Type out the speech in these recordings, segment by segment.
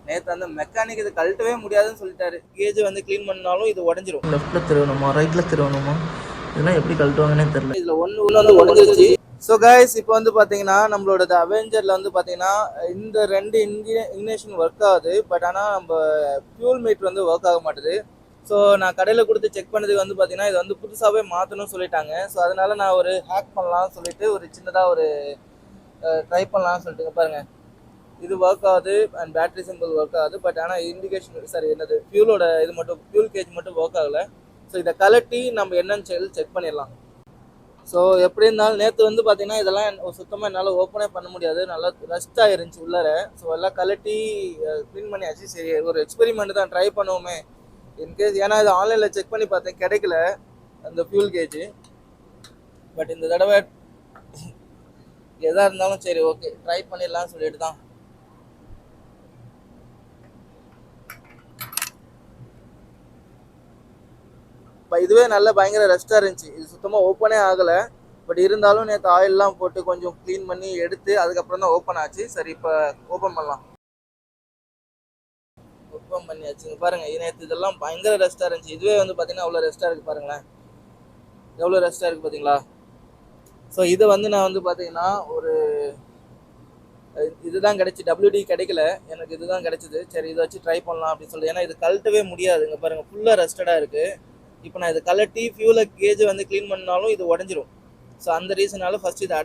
நேற்று அந்த மெக்கானிக் இது கழட்டவே முடியாதுன்னு சொல்லிட்டாரு. கேஜ் வந்து க்ளீன் பண்ணாலும் இது உடஞ்சிரும். லெஃப்ட்டில் திருவணுமா ரைட்டில் திருவணுமா இதெல்லாம் எப்படி கழட்டுவாங்கன்னே தெரியல. இதில் ஒன்று வந்து உடஞ்சிருச்சு. ஸோ கைஸ் இப்போ வந்து பார்த்தீங்கன்னா நம்மளோட அவெஞ்சரில் வந்து பார்த்தீங்கன்னா இந்த ரெண்டு இக்னிஷன் ஒர்க் ஆகுது. பட் ஆனால் நம்ம ஃபியூல் மீட்டர் வந்து ஒர்க் ஆக மாட்டுது. ஸோ நான் கடையில் கொடுத்து செக் பண்ணதுக்கு வந்து பார்த்தீங்கன்னா இதை வந்து புதுசாகவே மாற்றணும்னு சொல்லிட்டாங்க. ஸோ அதனால நான் ஒரு ஹேக் பண்ணலாம்னு சொல்லிட்டு ஒரு சின்னதாக ஒரு ட்ரை பண்ணலாம்னு சொல்லிட்டு பாருங்கள். இது ஒர்க் ஆகுது அண்ட் பேட்டரி சிம்பிள் ஒர்க் ஆகுது. பட் ஆனால் இண்டிகேஷன் சாரி என்னது ஃபியூலோட இது மட்டும் ஃபியூல் கேஜ் மட்டும் ஒர்க் ஆகலை. ஸோ இதை கலட்டி நம்ம என்னன்னு சொல்லி செக் பண்ணிடலாம். ஸோ எப்படி இருந்தாலும் நேற்று வந்து பார்த்தீங்கன்னா இதெல்லாம் சுத்தமாக என்னால் ஓப்பனே பண்ண முடியாது. நல்லா ரஸ்ட் ஆயிருந்துச்சு உள்ளார. ஸோ எல்லாம் கலட்டி க்ளீன் பண்ணியாச்சு. சரி ஒரு எக்ஸ்பெரிமெண்ட் தான் ட்ரை பண்ணுவோமே இன்கேஸ். ஏன்னா இது ஆன்லைனில் செக் பண்ணி பார்த்தேன் கிடைக்கல அந்த ஃபியூல் கேஜ். பட் இந்த தடவை எதாக இருந்தாலும் சரி ஓகே ட்ரை பண்ணிடலாம்னு சொல்லிட்டு தான். இதுவே நல்ல பயங்கர ரெஸ்ட்டாக இருந்துச்சு. இது சுத்தமாக ஓப்பனே ஆகலை. பட் இருந்தாலும் நேற்று ஆயிலெலாம் போட்டு கொஞ்சம் க்ளீன் பண்ணி எடுத்து அதுக்கப்புறம் தான் ஓப்பன் ஆச்சு. சரி இப்போ ஓப்பன் பண்ணலாம். ஓப்பன் பண்ணியாச்சுங்க பாருங்கள். நேற்று இதெல்லாம் பயங்கர ரெஸ்ட்டாக இருந்துச்சு. இதுவே வந்து பார்த்தீங்கன்னா அவ்வளோ ரெஸ்ட்டாக இருக்குது பாருங்களேன். எவ்வளோ ரெஸ்ட்டாக இருக்குது பார்த்தீங்களா. ஸோ இதை வந்து நான் வந்து பார்த்தீங்கன்னா ஒரு இதுதான் கிடச்சி. WD கிடைக்கல எனக்கு, இதுதான் கிடச்சிது. சரி இதை வச்சு ட்ரை பண்ணலாம் அப்படின்னு சொல்லி. ஏன்னா இது கழட்டவே முடியாதுங்க பாருங்கள், ஃபுல்லாக ரெஸ்டடாக இருக்குது. இப்போ நான் இதை கலட்டி ஃபியூலை கேஜ் வந்து க்ளீன் பண்ணாலும் இது உடஞ்சிரும். ஸோ அந்த ரீசனால ஃபஸ்ட்டு இதை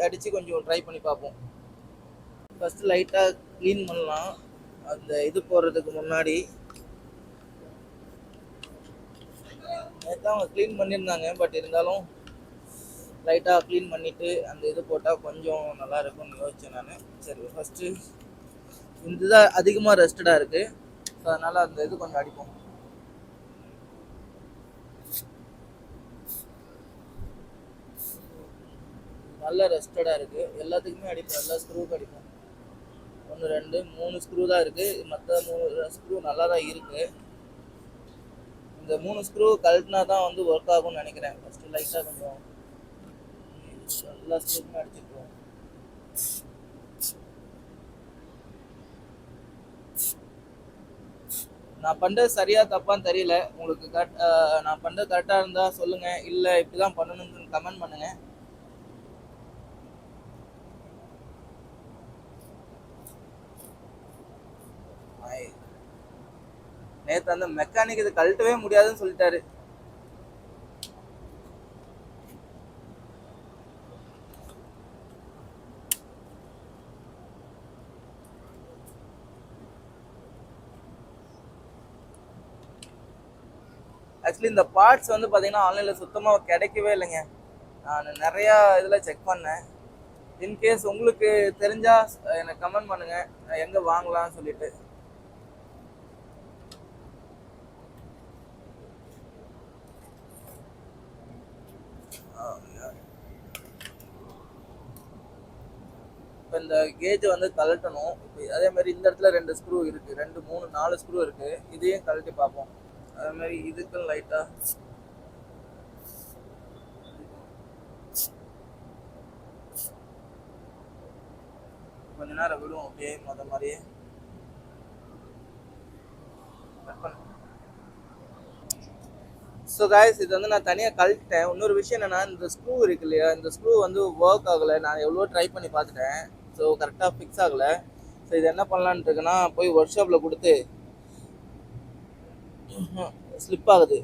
அடித்து கொஞ்சம் ட்ரை பண்ணி பார்ப்போம். ஃபஸ்ட்டு லைட்டாக க்ளீன் பண்ணலாம் அந்த இது போடுறதுக்கு முன்னாடி. நேற்று அவங்க க்ளீன் பண்ணியிருந்தாங்க. பட் இருந்தாலும் லைட்டாக க்ளீன் பண்ணிவிட்டு அந்த இது போட்டால் கொஞ்சம் நல்லா இருக்கும்னு யோசித்தேன் நான். சரி ஃபஸ்ட்டு இந்த இதுதான் அதிகமாக ரெஸ்டடாக இருக்குது. ஸோ அதனால் அந்த இது கொஞ்சம் அடிப்போம். நல்ல ரெஸ்டடாக இருக்குது. எல்லாத்துக்குமே அடிப்போம், எல்லா ஸ்க்ரூவுக்கும் அடிப்போம். 1 2 3 ஸ்க்ரூ தான் இருக்குது. மற்ற 3 ஸ்க்ரூ நல்லா தான் இருக்குது. இந்த 3 ஸ்க்ரூ கழட்டினா தான் வந்து ஒர்க் ஆகும்னு நினைக்கிறேன். ஃபஸ்ட்டு லைட்டாக கொஞ்சம் எல்லா ஸ்க்ரூக்குமே அடிச்சுக்குவோம். நான் பண்ணுறது சரியாக தப்பான்னு தெரியல உங்களுக்கு. நான் பண்ணுறது கரெக்டாக இருந்தால் சொல்லுங்கள். இல்லை இப்படி தான் பண்ணணும்னு கமெண்ட் பண்ணுங்கள். நேற்று அந்த மெக்கானிக் இது கழட்டவே முடியாதுன்னு சொல்லிட்டாரு. ஆக்சுவலி இந்த பார்ட்ஸ் வந்து பார்த்தீங்கன்னா ஆன்லைனில் சுத்தமாக கிடைக்கவே இல்லைங்க. நான் நிறையா இதில் செக் பண்ணேன். இன்கேஸ் உங்களுக்கு தெரிஞ்சால் எனக்கு கமெண்ட் பண்ணுங்கள் எங்கே வாங்கலாம்னு சொல்லிட்டு. இப்போ இந்த கேஜ் வந்து கழட்டணும். இப்போ அதே மாதிரி இந்த இடத்துல 2 ஸ்க்ரூ இருக்குது, 2 3 4 ஸ்க்ரூ இருக்குது. இதையும் கழட்டி பார்ப்போம். அதே மாதிரி இதுக்கும் லைட்டாக கொஞ்ச நேரம் விடும் அப்படியே மாதிரியே. ஸோ கைஸ் இது வந்து நான் தனியாக கழட்டேன். இன்னொரு விஷயம் என்னென்னா இந்த ஸ்க்ரூ இருக்கு இல்லையா, இந்த ஸ்க்ரூ வந்து ஒர்க் ஆகலை. நான் எவ்வளோ ட்ரை பண்ணி பார்த்துட்டேன். ஸோ கரெக்டாக ஃபிக்ஸ் ஆகலை. ஸோ இது என்ன பண்ணலான்னு இருக்குன்னா போய் ஒர்க் ஷாப்பில் கொடுத்து ஸ்லிப் ஆகுது.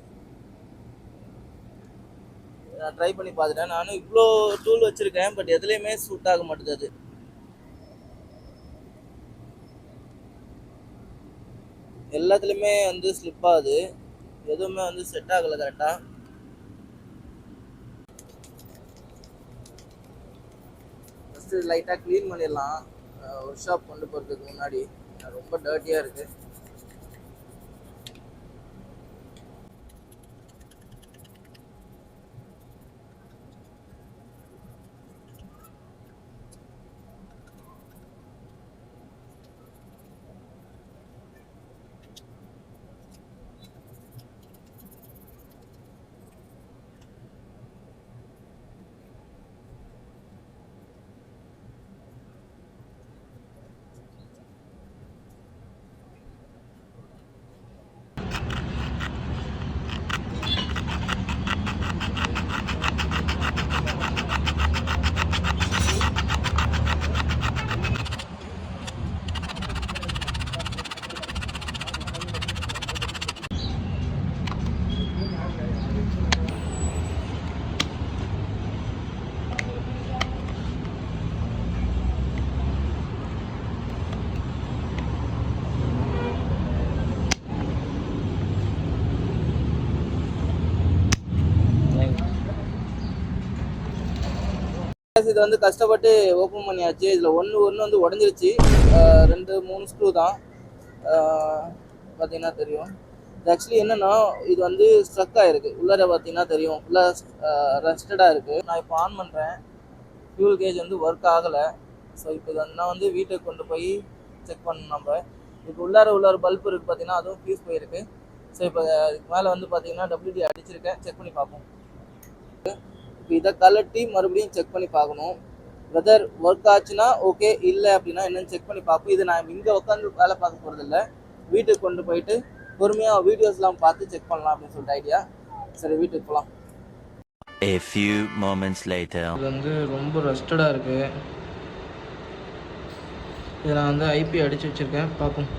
நான் ட்ரை பண்ணி பார்த்துட்டேன். நானும் இவ்வளோ டூல் வச்சுருக்கேன். பட் எதுலேயுமே சூட் ஆக மாட்டேது. அது எல்லாத்துலேயுமே வந்து ஸ்லிப் ஆகுது. எதுவுமே வந்து செட் ஆகலை கரெக்டாக. ஃபஸ்ட்டு லைட்டாக க்ளீன் பண்ணிடலாம் ஒர்க் ஷாப் கொண்டு போகிறதுக்கு முன்னாடி. ரொம்ப டர்ட்டியாக இருக்குது. இது வந்து கஷ்டப்பட்டு ஓப்பன் பண்ணியாச்சு. இதில் ஒன்று வந்து உடஞ்சிருச்சு. 2-3 ஸ்க்ரூ தான் பார்த்தீங்கன்னா தெரியும். இது ஆக்சுவலி என்னென்னா இது வந்து ஸ்ட்ரக் ஆகிருக்கு. உள்ளார பார்த்தீங்கன்னா தெரியும், ஃபுல்லாக ரஸ்டடாக இருக்குது. நான் இப்போ ஆன் பண்ணுறேன். ஃபியூல் கேஜ் வந்து ஒர்க் ஆகலை. ஸோ இப்போ இது நான் வந்து வீட்டுக்கு கொண்டு போய் செக் பண்ணணும். நம்ம இப்போ உள்ளார பல்ப் இருக்குது பார்த்தீங்கன்னா, அதுவும் ஃபியூஸ் போயிருக்கு. ஸோ இப்போ இதுக்கு மேலே வந்து பார்த்தீங்கன்னா WD அடிச்சிருக்கேன். செக் பண்ணி பார்ப்போம். இப்போ இதை கலட்டி மறுபடியும் செக் பண்ணி பார்க்கணும். வெதர் ஒர்க் ஆச்சுன்னா ஓகே, இல்லை அப்படின்னா என்னென்னு செக் பண்ணி பார்ப்போம். இது நான் இங்கே உட்காந்து வேலை பார்க்க போகிறதில்ல, வீட்டுக்கு கொண்டு போயிட்டு பொறுமையாக வீடியோஸ்லாம் பார்த்து செக் பண்ணலாம் அப்படின்னு சொல்லிட்டு ஐடியா. சரி, வீட்டுக்கு போகலாம். A few moments later. இது வந்து ரொம்ப ரஸ்டடாக இருக்குது. இதை நான் வந்து ஐபி அடித்து வச்சுருக்கேன், பார்ப்போம்.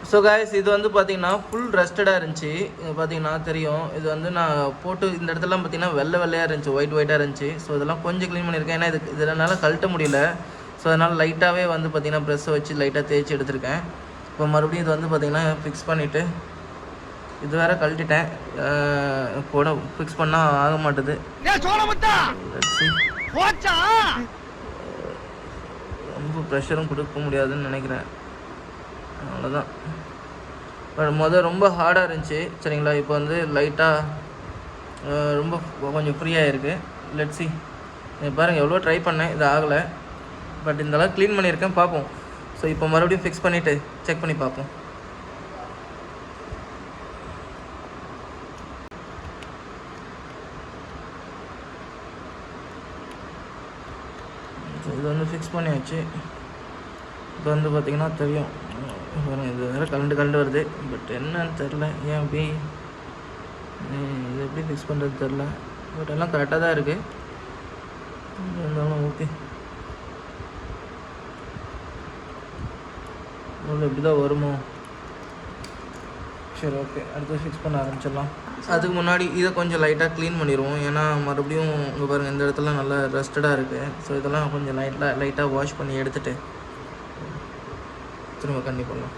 ஸோ கைஸ், இது வந்து பார்த்தீங்கன்னா ஃபுல் ரஸ்டடாக இருந்துச்சு. இது பார்த்தீங்கன்னா தெரியும். இது வந்து நான் போட்டு இந்த இடத்துலாம் பார்த்தீங்கன்னா வெள்ளையாக இருந்துச்சு, ஒயிட்டாக இருந்துச்சு. ஸோ இதெல்லாம் கொஞ்சம் க்ளீன் பண்ணியிருக்கேன். ஏன்னா இதனால் கழட்ட முடியல. ஸோ அதனால் லைட்டாகவே வந்து பார்த்தீங்கன்னா ப்ரெஷ்ஷை வச்சு லைட்டாக தேய்ச்சி எடுத்திருக்கேன். இப்போ மறுபடியும் இது வந்து பார்த்தீங்கன்னா ஃபிக்ஸ் பண்ணிவிட்டு, இது வேறு கழட்டிட்டேன். கூட ஃபிக்ஸ் பண்ணால் ஆக மாட்டுது. ரொம்ப ப்ரெஷரும் கொடுக்க முடியாதுன்னு நினைக்கிறேன். அவ்வளோதான். ரொம்ப ஹார்டாக இருந்துச்சு, சரிங்களா. இப்போ வந்து லைட்டாக ரொம்ப கொஞ்சம் ஃப்ரீயாக இருக்குது. Let's see. பாருங்கள், எவ்வளோ ட்ரை பண்ணேன், இது ஆகலை. பட் இந்தளவு க்ளீன் பண்ணியிருக்கேன், பார்ப்போம். ஸோ இப்போ மறுபடியும் ஃபிக்ஸ் பண்ணிவிட்டு செக் பண்ணி பார்ப்போம். இது வந்து ஃபிக்ஸ் பண்ணியாச்சு. இப்போ வந்து பார்த்திங்கன்னா தெரியும், இது வேறு கலண்டு வருது. பட் என்னன்னு தெரில, ஏன் அப்படி இது எப்படி ஃபிக்ஸ் பண்ணுறது தெரில. பட் எல்லாம் கரெக்டாக தான் இருக்குது. இருந்தாலும் ஓகே, இவ்வளோ இப்படி தான் வருமோ. சரி, ஓகே, அடுத்து ஃபிக்ஸ் பண்ண ஆரம்பிச்சிடலாம். அதுக்கு முன்னாடி இதை கொஞ்சம் லைட்டாக க்ளீன் பண்ணிடுவோம். ஏன்னா மறுபடியும் இங்கே பாருங்கள், இந்த இடத்துல நல்லா ரஸ்டடாக இருக்குது. ஸோ இதெல்லாம் கொஞ்சம் லைட்டாக வாஷ் பண்ணி எடுத்துகிட்டு திரும்ப கண்டிப்பாக பண்ணலாம்.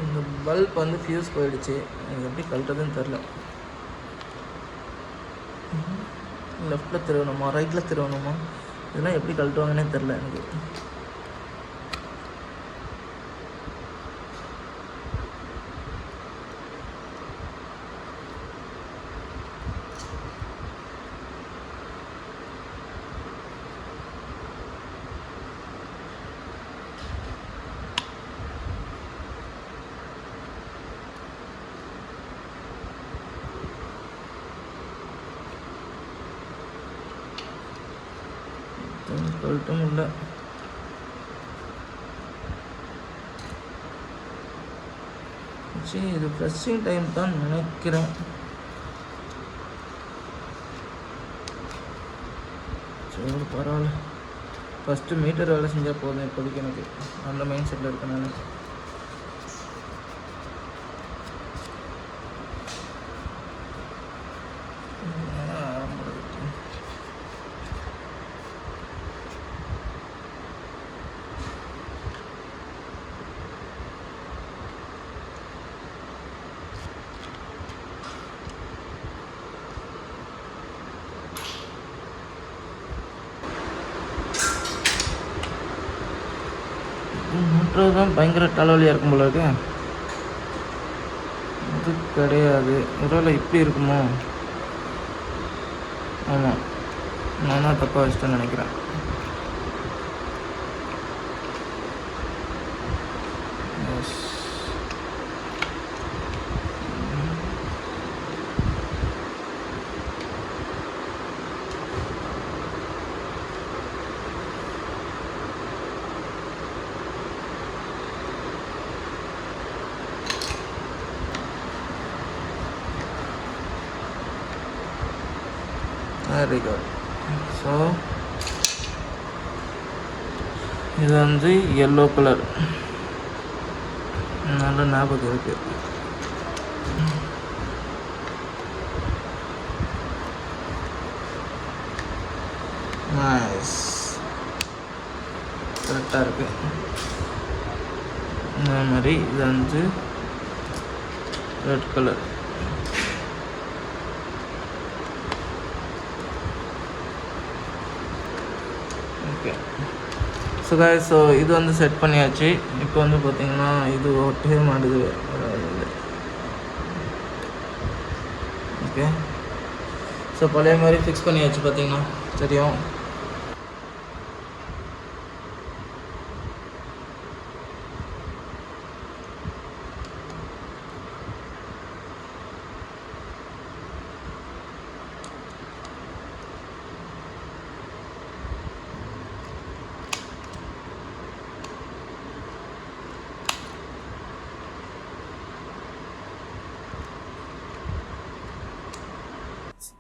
இந்த பல்ப் வந்து ஃபியூஸ் போயிடுச்சு. எனக்கு எப்படி கழட்டதுன்னு தெரில. லெஃப்ட்டில் திருவணுமா ரைட்டில் திருவணுமா, இதெல்லாம் எப்படி கழட்டுவாங்கன்னே தெரில எனக்கு. கழட்டும் இல்லை. சரி, இது ப்ரெஸ்ஸிங் டைம் தான் நினைக்கிறேன். சரி, பரவாயில்ல. ஃபஸ்ட்டு மீட்டர் வேலை செஞ்சால் போதும் இப்போதைக்கு. எனக்கு அந்த மைண்ட் செட்டில் இருக்கேன் நான். தான் பயங்கர தலைவலியாக இருக்கும் போல இருக்கு. இது கிடையாது, ஒருவேளை இப்படி இருக்குமோ? ஆமாம், நானா தப்பாக வச்சுட்டேன்னு நினைக்கிறேன். Very good. ஸோ இது வந்து எல்லோ கலர், நல்ல ஞாபகம் இருக்குது. நைஸ், கரெக்டாக கரெக்டாக இருக்குது. இந்த மாதிரி இது வந்து red colour. Okay so guys, so இது வந்து செட் பண்ணியாச்சு. இப்போ வந்து பார்த்திங்கன்னா இது ஒட்டவே மாட்டுது. ஓகே ஸோ பழைய மாதிரி ஃபிக்ஸ் பண்ணியாச்சு. பார்த்திங்கன்னா தெரியும்.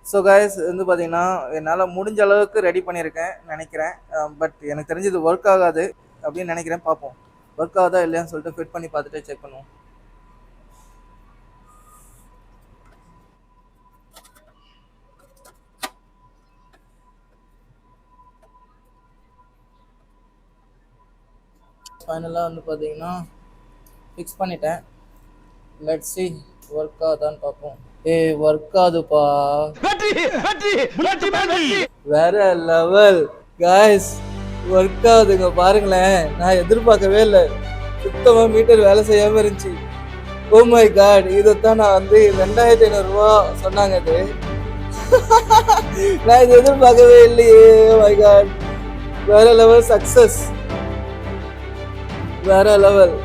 ஸோ கைஸ் வந்து பார்த்தீங்கன்னா என்னால் முடிஞ்ச அளவுக்கு ரெடி பண்ணியிருக்கேன் நினைக்கிறேன். பட் எனக்கு தெரிஞ்சது ஒர்க் ஆகாது அப்படின்னு நினைக்கிறேன். பார்ப்போம் ஒர்க் ஆகுதா இல்லையான்னு சொல்லிட்டு ஃபிட் பண்ணி பார்த்துட்டு செக் பண்ணுவோம். ஃபைனலாக வந்து பார்த்தீங்கன்னா ஃபிக்ஸ் பண்ணிட்டேன். லெட்ஸ் see ஒர்க் ஆகுதான்னு பார்ப்போம். ஒர்க் ஆகுதுப்பா, வேற லெவல் காய்ஸ், ஒர்க் ஆகுதுங்க பாருங்களேன். நான் எதிர்பார்க்கவே இல்லை, சுத்தமாக மீட்டர் வேலை செய்யாமல் இருந்துச்சு. ஓ மை காட், இதைத்தான் நான் வந்து 2500 ரூபா சொன்னாங்க. இது நான் இது எதிர்பார்க்கவே இல்லையே. ஓ மை காட், வேற லெவல் சக்சஸ், வேற லெவல்.